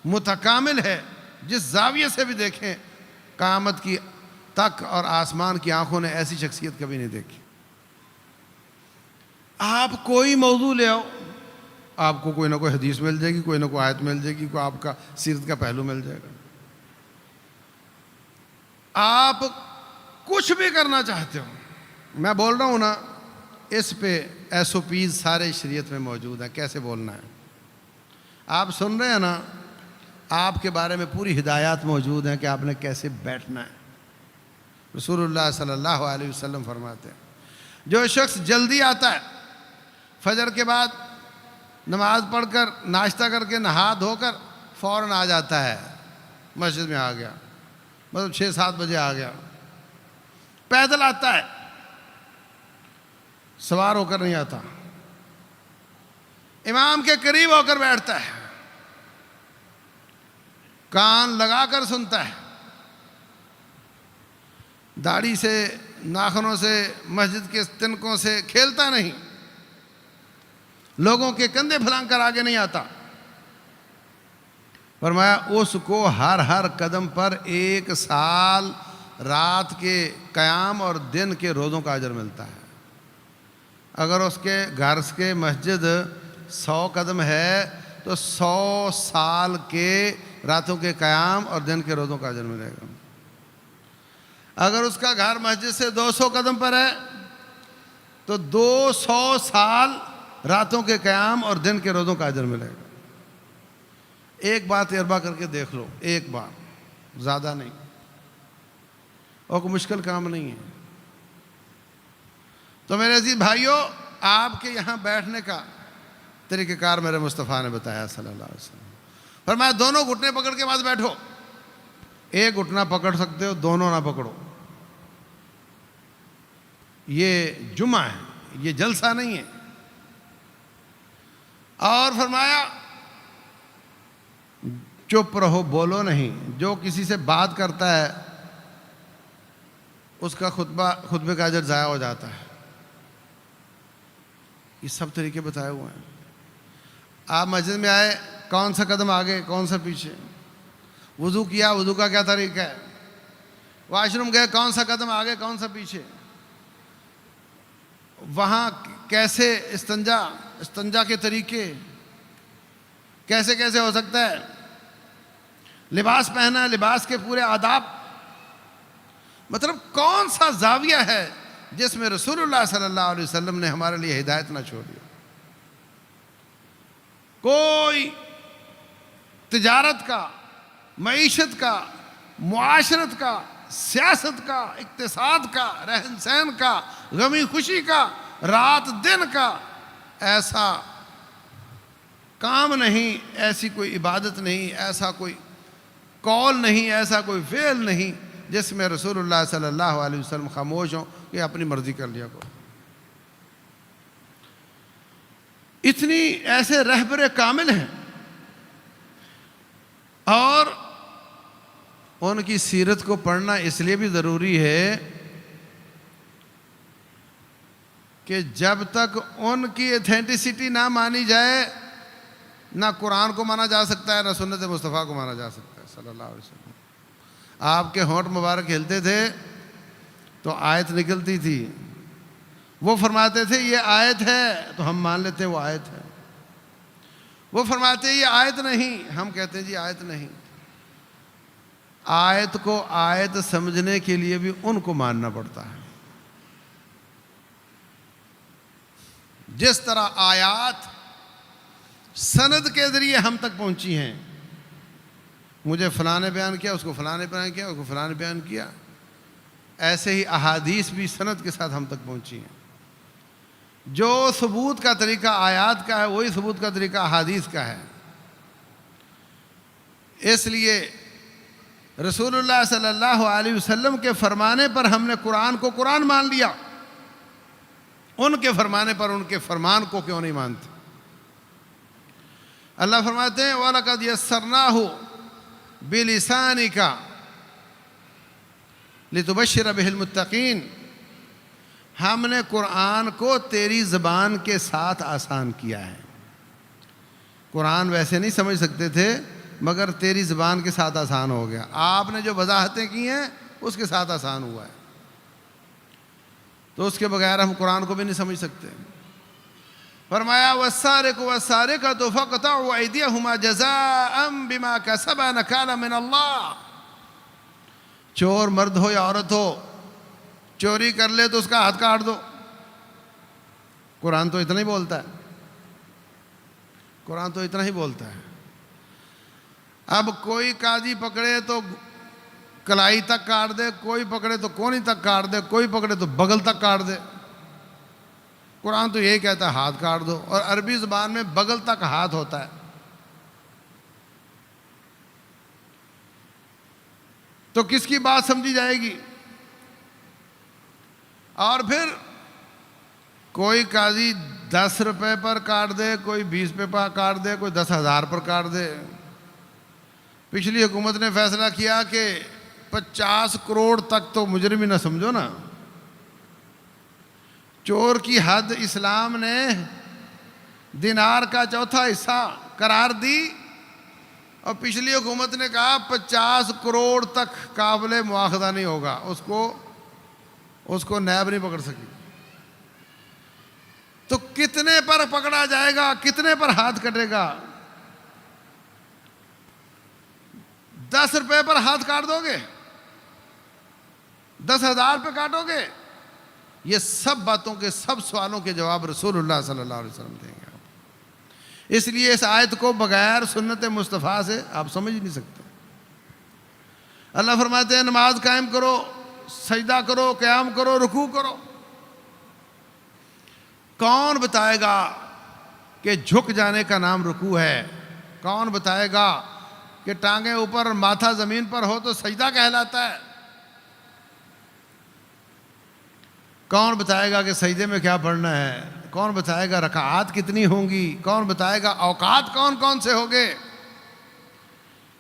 متکامل ہے۔ جس زاویے سے بھی دیکھیں، قیامت کی تک اور آسمان کی آنکھوں نے ایسی شخصیت کبھی نہیں دیکھی۔ آپ کوئی موضوع لے آؤ، آپ کو کوئی نہ کوئی حدیث مل جائے گی، کوئی نہ کوئی آیت مل جائے گی، کوئی آپ کا سیرت کا پہلو مل جائے گا۔ آپ کچھ بھی کرنا چاہتے ہو، میں بول رہا ہوں نا، اس پہ ایس او پیز سارے شریعت میں موجود ہیں، کیسے بولنا ہے۔ آپ سن رہے ہیں نا، آپ کے بارے میں پوری ہدایات موجود ہیں کہ آپ نے کیسے بیٹھنا ہے۔ رسول اللہ صلی اللہ علیہ وسلم فرماتے ہیں، جو شخص جلدی آتا ہے، فجر کے بعد نماز پڑھ کر ناشتہ کر کے نہا دھو کر فوراً آ جاتا ہے، مسجد میں آ گیا، مطلب 6-7 بجے آ گیا، پیدل آتا ہے، سوار ہو کر نہیں آتا، امام کے قریب ہو کر بیٹھتا ہے، کان لگا کر سنتا ہے، داڑھی سے ناخنوں سے مسجد کے تنکوں سے کھیلتا نہیں، لوگوں کے کندھے پھلانگ کر آگے نہیں آتا۔ فرمایا اس کو ہر قدم پر 1 سال رات کے قیام اور دن کے روزوں کا اجر ملتا ہے۔ اگر اس کے گھر کے مسجد 100 قدم ہے تو 100 سال کے راتوں کے قیام اور دن کے روزوں کا اجر ملے گا۔ اگر اس کا گھر مسجد سے 200 قدم پر ہے تو 200 سال راتوں کے قیام اور دن کے روزوں کا اجر ملے گا۔ ایک بات تجربہ کر کے دیکھ لو، ایک بار، زیادہ نہیں، اور کوئی مشکل کام نہیں ہے۔ تو میرے عزیز بھائیوں، آپ کے یہاں بیٹھنے کا طریقہ کار میرے مصطفیٰ نے بتایا صلی اللہ علیہ وسلم۔ فرمایا دونوں گھٹنے پکڑ کے بعد بیٹھو، ایک گھٹنا پکڑ سکتے ہو، دونوں نہ پکڑو۔ یہ جمعہ ہے، یہ جلسہ نہیں ہے۔ اور فرمایا چپ رہو، بولو نہیں، جو کسی سے بات کرتا ہے اس کا خطبے کا اجر ضائع ہو جاتا ہے۔ یہ سب طریقے بتائے ہوئے ہیں۔ آپ مسجد میں آئے، کون سا قدم آگے کون سا پیچھے، وضو کیا، وضو کا کیا طریقہ ہے، واش روم گئے، کون سا قدم آگے کون سا پیچھے، وہاں کیسے استنجا کے طریقے کیسے کیسے ہو سکتا ہے، لباس پہنا ہے، لباس کے پورے آداب، مطلب کون سا زاویہ ہے جس میں رسول اللہ صلی اللہ علیہ وسلم نے ہمارے لیے ہدایت نہ چھوڑی ہو۔ کوئی تجارت کا، معیشت کا، معاشرت کا، سیاست کا، اقتصاد کا، رہن سہن کا، غمی خوشی کا، رات دن کا ایسا کام نہیں، ایسی کوئی عبادت نہیں، ایسا کوئی قول نہیں، ایسا کوئی فعل نہیں جس میں رسول اللہ صلی اللہ علیہ وسلم خاموش ہوں کہ اپنی مرضی کر لیا کرو۔ اتنی ایسے رہبر کامل ہیں، اور ان کی سیرت کو پڑھنا اس لیے بھی ضروری ہے کہ جب تک ان کی ایتھینٹسٹی نہ مانی جائے، نہ قرآن کو مانا جا سکتا ہے، نہ سنت مصطفیٰ کو مانا جا سکتا ہے صلی اللہ علیہ وسلم۔ آپ کے ہونٹ مبارک ہلتے تھے تو آیت نکلتی تھی، وہ فرماتے تھے یہ آیت ہے تو ہم مان لیتے وہ آیت ہے، وہ فرماتے یہ آیت نہیں، ہم کہتے ہیں جی آیت نہیں۔ آیت کو آیت سمجھنے کے لیے بھی ان کو ماننا پڑتا ہے۔ جس طرح آیات سند کے ذریعے ہم تک پہنچی ہیں، مجھے فلاں نے بیان کیا، اس کو فلاں نے بیان کیا، اس کو فلاں نے بیان کیا، ایسے ہی احادیث بھی سند کے ساتھ ہم تک پہنچی ہیں۔ جو ثبوت کا طریقہ آیات کا ہے وہی ثبوت کا طریقہ احادیث کا ہے۔ اس لیے رسول اللہ صلی اللہ علیہ وسلم کے فرمانے پر ہم نے قرآن کو قرآن مان لیا، ان کے فرمانے پر ان کے فرمان کو کیوں نہیں مانتے؟ اللہ فرماتے ہیں وَلَقَدْ يَسَّرْنَاهُ بِلِسَانِكَ لِتُبَشِّرَ بِهِ الْمُتَّقِينَ، ہم نے قرآن کو تیری زبان کے ساتھ آسان کیا ہے۔ قرآن ویسے نہیں سمجھ سکتے تھے مگر تیری زبان کے ساتھ آسان ہو گیا، آپ نے جو وضاحتیں کی ہیں اس کے ساتھ آسان ہوا ہے، تو اس کے بغیر ہم قرآن کو بھی نہیں سمجھ سکتے۔ فرمایا وَالسَّارِقُ وَالسَّارِقَةُ فَاقْطَعُوا أَيْدِيَهُمَا جَزَاءً بِمَا كَسَبَا نَكَالًا مِنَ اللَّهِ، چور مرد ہو یا عورت ہو، چوری کر لے تو اس کا ہاتھ کاٹ دو۔ قرآن تو اتنا ہی بولتا ہے، قرآن تو اتنا ہی بولتا ہے۔ اب کوئی قاضی پکڑے تو کلائی تک کاٹ دے، کوئی پکڑے تو کونی تک کاٹ دے، کوئی پکڑے تو بغل تک کاٹ دے۔ قرآن تو یہی کہتا ہے ہاتھ کاٹ دو، اور عربی زبان میں بغل تک ہاتھ ہوتا ہے۔ تو کس کی بات سمجھی جائے گی؟ اور پھر کوئی قاضی 10 روپے پر کاٹ دے، کوئی 20 روپے پر کاٹ دے، کوئی 10,000 پر کاٹ دے۔ پچھلی حکومت نے فیصلہ کیا کہ 50 کروڑ تک تو مجرم ہی نہ سمجھو نا۔ چور کی حد اسلام نے دینار کا 1/4 حصہ قرار دی، اور پچھلی حکومت نے کہا 50 کروڑ تک قابل مواخذہ نہیں ہوگا، اس کو نیب نہیں پکڑ سکی۔ تو کتنے پر پکڑا جائے گا، کتنے پر ہاتھ کٹے گا؟ 10 روپے پر ہاتھ کاٹ دو گے؟ 10,000 پہ کاٹو گے؟ یہ سب باتوں کے، سب سوالوں کے جواب رسول اللہ صلی اللہ علیہ وسلم دیں گے۔ اس لیے اس آیت کو بغیر سنت مصطفیٰ سے آپ سمجھ نہیں سکتے۔ اللہ فرماتے ہیں نماز قائم کرو، سجدہ کرو، قیام کرو، رکوع کرو۔ کون بتائے گا کہ جھک جانے کا نام رکوع ہے؟ کون بتائے گا کہ ٹانگیں اوپر ماتھا زمین پر ہو تو سجدہ کہلاتا ہے؟ کون بتائے گا کہ سجدے میں کیا پڑھنا ہے؟ کون بتائے گا رکعات کتنی ہوں گی؟ کون بتائے گا اوقات کون کون سے ہوگے؟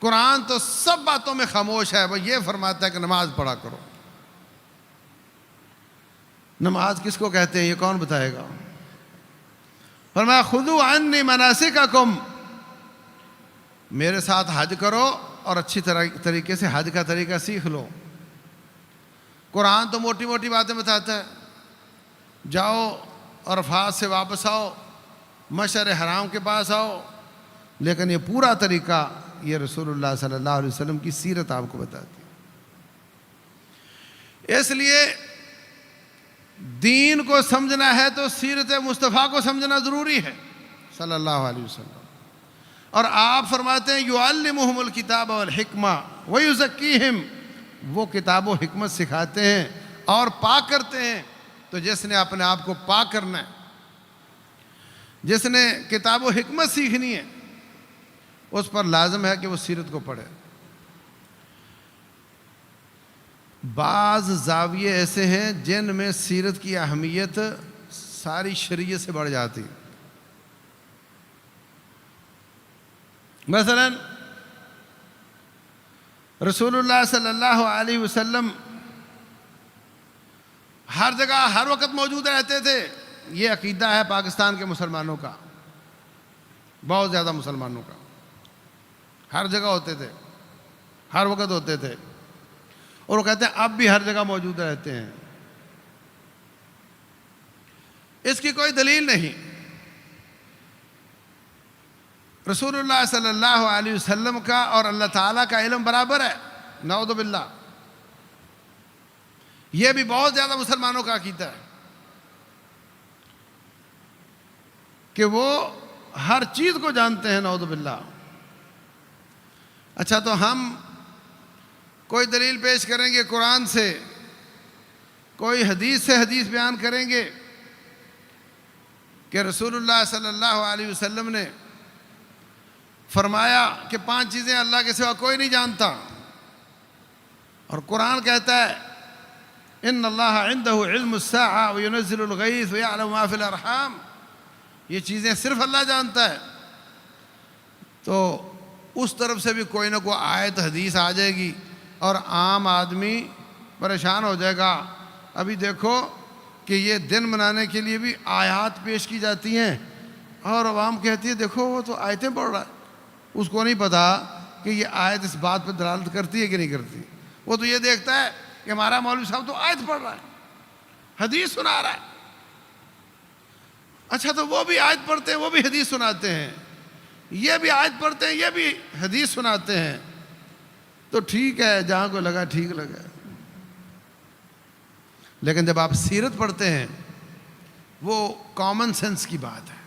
قرآن تو سب باتوں میں خاموش ہے، وہ یہ فرماتا ہے کہ نماز پڑھا کرو۔ نماز کس کو کہتے ہیں یہ کون بتائے گا؟ فرمایا خذوا عنی مناسککم، میرے ساتھ حج کرو اور اچھی طریقے سے حج کا طریقہ سیکھ لو۔ قرآن تو موٹی موٹی باتیں بتاتا ہے، جاؤ عرفات سے واپس آؤ، مشعر حرام کے پاس آؤ، لیکن یہ پورا طریقہ یہ رسول اللہ صلی اللہ علیہ وسلم کی سیرت آپ کو بتاتی ہے۔ اس لیے دین کو سمجھنا ہے تو سیرت مصطفیٰ کو سمجھنا ضروری ہے صلی اللہ علیہ وسلم. اور آپ فرماتے ہیں یعلمہم الکتاب والحکمہ ویزکیہم، وہ کتاب و حکمت سکھاتے ہیں اور پاک کرتے ہیں. تو جس نے اپنے آپ کو پاک کرنا ہے، جس نے کتاب و حکمت سیکھنی ہے، اس پر لازم ہے کہ وہ سیرت کو پڑھے. بعض زاویے ایسے ہیں جن میں سیرت کی اہمیت ساری شریعت سے بڑھ جاتی. مثلا رسول اللہ صلی اللہ علیہ وسلم ہر جگہ ہر وقت موجود رہتے تھے. یہ عقیدہ ہے پاکستان کے مسلمانوں کا، بہت زیادہ مسلمانوں کا. ہر جگہ ہوتے تھے، ہر وقت ہوتے تھے، اور وہ کہتے ہیں اب بھی ہر جگہ موجود رہتے ہیں. اس کی کوئی دلیل نہیں. رسول اللہ صلی اللہ علیہ وسلم کا اور اللہ تعالیٰ کا علم برابر ہے، نعوذ باللہ. یہ بھی بہت زیادہ مسلمانوں کا عقیدہ ہے کہ وہ ہر چیز کو جانتے ہیں، نعوذ باللہ. اچھا، تو ہم کوئی دلیل پیش کریں گے قرآن سے، کوئی حدیث سے حدیث بیان کریں گے کہ رسول اللہ صلی اللہ علیہ وسلم نے فرمایا کہ 5 چیزیں اللہ کے سوا کوئی نہیں جانتا، اور قرآن کہتا ہے ان اللہ عنده علم الساعة وينزل الغیث ويعلم ما في الارحام، یہ چیزیں صرف اللہ جانتا ہے. تو اس طرف سے بھی کوئی نہ کوئی آیت حدیث آ جائے گی اور عام آدمی پریشان ہو جائے گا. ابھی دیکھو کہ یہ دن منانے کے لیے بھی آیات پیش کی جاتی ہیں، اور عوام کہتی ہے دیکھو وہ تو آیتیں پڑھ رہا ہے. اس کو نہیں پتا کہ یہ آیت اس بات پہ دلالت کرتی ہے کہ نہیں کرتی. وہ تو یہ دیکھتا ہے کہ ہمارا مولوی صاحب تو آیت پڑھ رہا ہے، حدیث سنا رہا ہے. اچھا، تو وہ بھی آیت پڑھتے ہیں، وہ بھی حدیث سناتے ہیں، یہ بھی آیت پڑھتے ہیں، یہ بھی حدیث سناتے ہیں. تو ٹھیک ہے، جہاں کو لگا ٹھیک لگا. لیکن جب آپ سیرت پڑھتے ہیں، وہ کامن سینس کی بات ہے.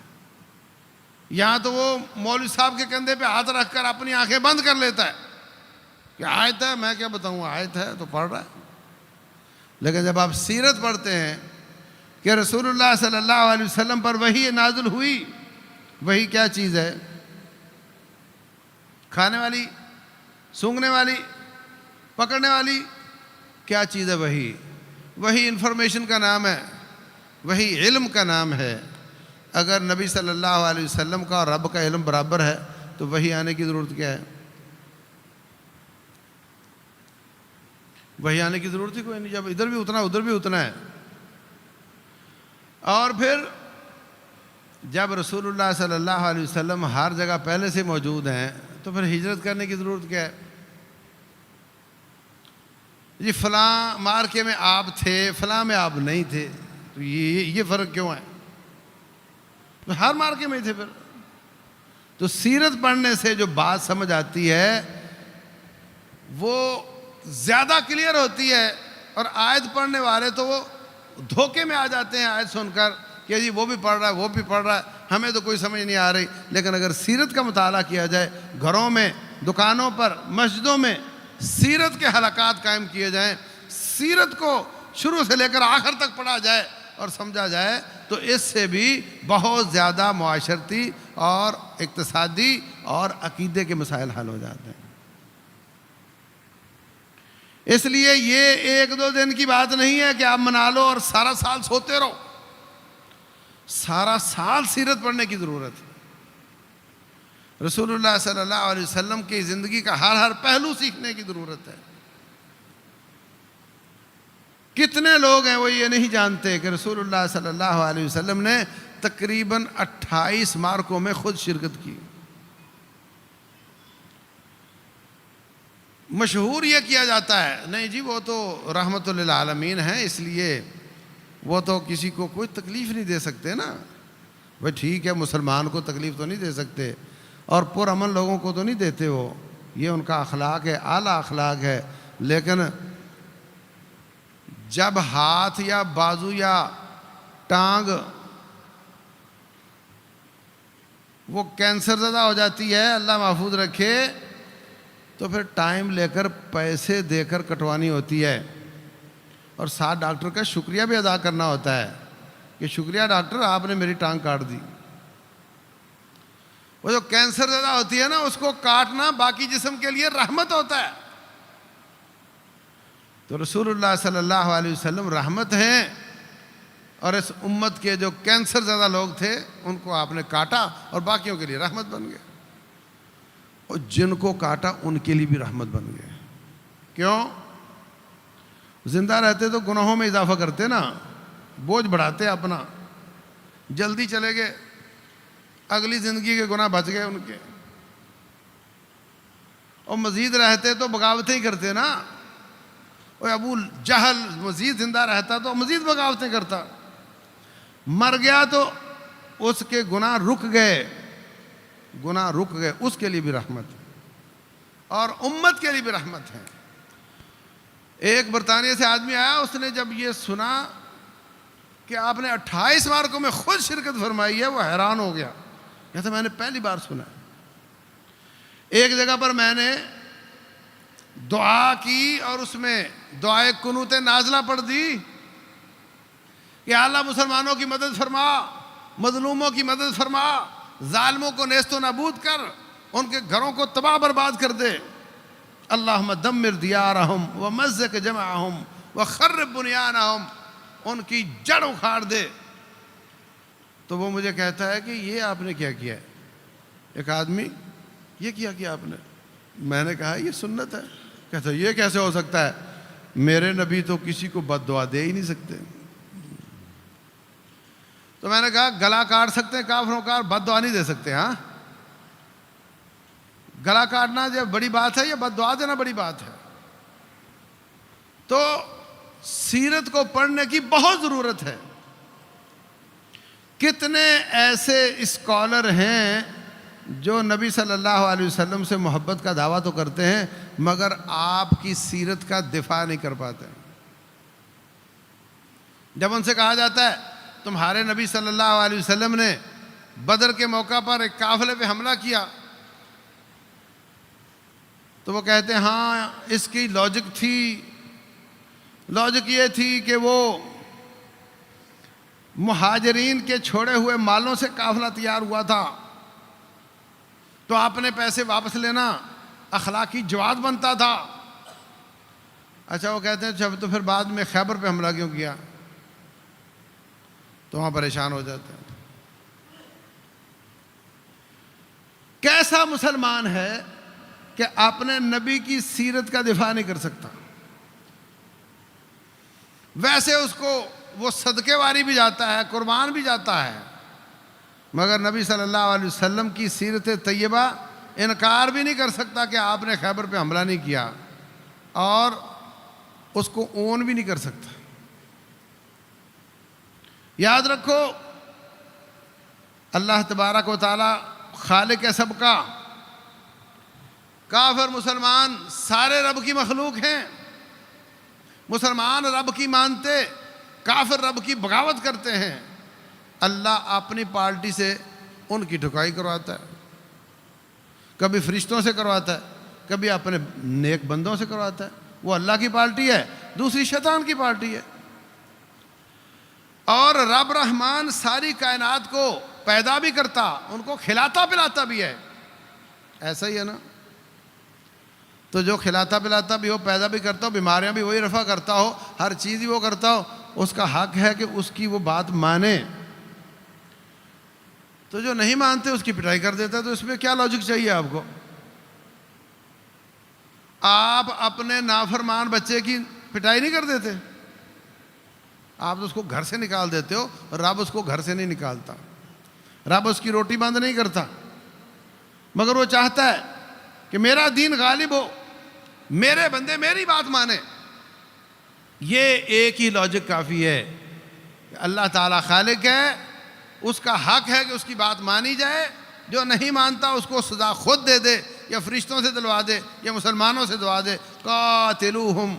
یہاں تو وہ مولوی صاحب کے کندھے پہ ہاتھ رکھ کر اپنی آنکھیں بند کر لیتا ہے کہ آیت ہے، میں کیا بتاؤں، آیت ہے تو پڑھ رہا ہے. لیکن جب آپ سیرت پڑھتے ہیں کہ رسول اللہ صلی اللہ علیہ وسلم پر وحی نازل ہوئی، وحی کیا چیز ہے؟ کھانے والی، سونگھنے والی، پکڑنے والی، کیا چیز ہے وحی؟ وحی انفارمیشن کا نام ہے، وحی علم کا نام ہے. اگر نبی صلی اللہ علیہ وسلم کا اور رب کا علم برابر ہے تو وحی آنے کی ضرورت کیا ہے؟ وحی آنے کی ضرورت ہی کوئی نہیں، جب ادھر بھی اتنا ادھر بھی اتنا ہے. اور پھر جب رسول اللہ صلی اللہ علیہ وسلم ہر جگہ پہلے سے موجود ہیں تو پھر ہجرت کرنے کی ضرورت کیا ہے؟ جی فلاں مارکے میں آپ تھے، فلاں میں آپ نہیں تھے، تو یہ فرق کیوں ہے؟ ہر مارکے میں تھے. پھر تو سیرت پڑھنے سے جو بات سمجھ آتی ہے وہ زیادہ کلیئر ہوتی ہے. اور آیت پڑھنے والے تو وہ دھوکے میں آ جاتے ہیں آیت سن کر کہ جی وہ بھی پڑھ رہا ہے، وہ بھی پڑھ رہا ہے، ہمیں تو کوئی سمجھ نہیں آ رہی. لیکن اگر سیرت کا مطالعہ کیا جائے، گھروں میں، دکانوں پر، مسجدوں میں سیرت کے حلقات قائم کیے جائیں، سیرت کو شروع سے لے کر آخر تک پڑھا جائے اور سمجھا جائے، تو اس سے بھی بہت زیادہ معاشرتی اور اقتصادی اور عقیدے کے مسائل حل ہو جاتے ہیں. اس لیے یہ 1-2 دن کی بات نہیں ہے کہ آپ منا لو اور سارا سال سوتے رہو. سارا سال سیرت پڑھنے کی ضرورت ہے. رسول اللہ صلی اللہ علیہ وسلم کی زندگی کا ہر پہلو سیکھنے کی ضرورت ہے. کتنے لوگ ہیں وہ یہ نہیں جانتے کہ رسول اللہ صلی اللہ علیہ وسلم نے تقریباً 28 مارکوں میں خود شرکت کی. مشہور یہ کیا جاتا ہے نہیں جی وہ تو رحمت للعالمین ہیں، اس لیے وہ تو کسی کو کوئی تکلیف نہیں دے سکتے نا. بھائی ٹھیک ہے، مسلمان کو تکلیف تو نہیں دے سکتے اور پرامن لوگوں کو تو نہیں دیتے، وہ یہ ان کا اخلاق ہے، اعلیٰ اخلاق ہے. لیکن جب ہاتھ یا بازو یا ٹانگ وہ کینسر زدہ ہو جاتی ہے، اللہ محفوظ رکھے، تو پھر ٹائم لے کر پیسے دے کر کٹوانی ہوتی ہے، اور ساتھ ڈاکٹر کا شکریہ بھی ادا کرنا ہوتا ہے کہ شکریہ ڈاکٹر، آپ نے میری ٹانگ کاٹ دی۔ وہ جو کینسر زدہ ہوتی ہے نا، اس کو کاٹنا باقی جسم کے لیے رحمت ہوتا ہے۔ تو رسول اللہ صلی اللہ علیہ وسلم رحمت ہیں، اور اس امت کے جو کینسر زدہ لوگ تھے ان کو آپ نے کاٹا اور باقیوں کے لیے رحمت بن گئے، اور جن کو کاٹا ان کے لیے بھی رحمت بن گئے۔ کیوں؟ زندہ رہتے تو گناہوں میں اضافہ کرتے نا، بوجھ بڑھاتے اپنا، جلدی چلے گئے، اگلی زندگی کے گناہ بچ گئے ان کے، اور مزید رہتے تو بغاوتیں ہی کرتے نا۔ اور ابو جہل مزید زندہ رہتا تو مزید بغاوتیں کرتا، مر گیا تو اس کے گناہ رک گئے، گناہ رک گئے، اس کے لیے بھی رحمت ہے اور امت کے لیے بھی رحمت ہے۔ ایک برطانیہ سے آدمی آیا، اس نے جب یہ سنا کہ آپ نے 28 مارکوں میں خود شرکت فرمائی ہے، وہ حیران ہو گیا، کہتا میں نے پہلی بار سنا ہے۔ ایک جگہ پر میں نے دعا کی اور اس میں دعائے قنوت نازلہ پڑھ دی کہ اللہ مسلمانوں کی مدد فرما، مظلوموں کی مدد فرما، ظالموں کو نیست و نابود کر، ان کے گھروں کو تباہ برباد کر دے، اللہم دمر دیارہم ومزق جمعہم وخرب بنیانہم، ان کی جڑ اکھاڑ دے۔ تو وہ مجھے کہتا ہے کہ یہ آپ نے کیا کیا ہے؟ ایک آدمی، یہ کیا آپ نے؟ میں نے کہا یہ سنت ہے۔ کہتا ہے یہ کیسے ہو سکتا ہے؟ میرے نبی تو کسی کو بد دعا دے ہی نہیں سکتے۔ تو میں نے کہا گلا کاٹ سکتے ہیں کافروں کا، بد دعا نہیں دے سکتے؟ ہاں، گلا کاٹنا جب بڑی بات ہے یا بد دعا دینا بڑی بات ہے؟ تو سیرت کو پڑھنے کی بہت ضرورت ہے۔ کتنے ایسے اسکالر ہیں جو نبی صلی اللہ علیہ وسلم سے محبت کا دعویٰ تو کرتے ہیں مگر آپ کی سیرت کا دفاع نہیں کر پاتے۔ جب ان سے کہا جاتا ہے تمہارے نبی صلی اللہ علیہ وسلم نے بدر کے موقع پر ایک قافلے پہ حملہ کیا، تو وہ کہتے ہیں ہاں اس کی لاجک تھی، لاجک یہ تھی کہ وہ مہاجرین کے چھوڑے ہوئے مالوں سے قافلہ تیار ہوا تھا، تو آپ نے پیسے واپس لینا اخلاقی جواز بنتا تھا۔ اچھا، وہ کہتے ہیں جب تو پھر بعد میں خیبر پہ حملہ کیوں کیا؟ تو وہاں پریشان ہو جاتے ہیں۔ کیسا مسلمان ہے کہ اپنے نبی کی سیرت کا دفاع نہیں کر سکتا؟ ویسے اس کو وہ صدقے واری بھی جاتا ہے، قربان بھی جاتا ہے، مگر نبی صلی اللہ علیہ وسلم کی سیرت طیبہ انکار بھی نہیں کر سکتا کہ آپ نے خیبر پہ حملہ نہیں کیا، اور اس کو اون بھی نہیں کر سکتا۔ یاد رکھو اللہ تبارک و تعالی خالق ہے سب کا، کافر مسلمان سارے رب کی مخلوق ہیں۔ مسلمان رب کی مانتے، کافر رب کی بغاوت کرتے ہیں۔ اللہ اپنی پارٹی سے ان کی ٹھکائی کرواتا ہے، کبھی فرشتوں سے کرواتا ہے، کبھی اپنے نیک بندوں سے کرواتا ہے۔ وہ اللہ کی پارٹی ہے، دوسری شیطان کی پارٹی ہے۔ اور رب رحمان ساری کائنات کو پیدا بھی کرتا، ان کو کھلاتا پلاتا بھی ہے، ایسا ہی ہے نا؟ تو جو کھلاتا پلاتا بھی ہو، پیدا بھی کرتا ہو، بیماریاں بھی وہی رفع کرتا ہو، ہر چیز ہی وہ کرتا ہو، اس کا حق ہے کہ اس کی وہ بات مانے۔ تو جو نہیں مانتے اس کی پٹائی کر دیتا ہے، تو اس میں کیا لاجک چاہیے آپ کو؟ آپ اپنے نافرمان بچے کی پٹائی نہیں کر دیتے، آپ تو اس کو گھر سے نکال دیتے ہو، رب اس کو گھر سے نہیں نکالتا، رب اس کی روٹی بند نہیں کرتا، مگر وہ چاہتا ہے کہ میرا دین غالب ہو، میرے بندے میری بات مانے۔ یہ ایک ہی لاجک کافی ہے کہ اللہ تعالیٰ خالق ہے، اس کا حق ہے کہ اس کی بات مانی جائے، جو نہیں مانتا اس کو سزا خود دے دے، یا فرشتوں سے دلوا دے، یا مسلمانوں سے دعا دے، قاتلوہم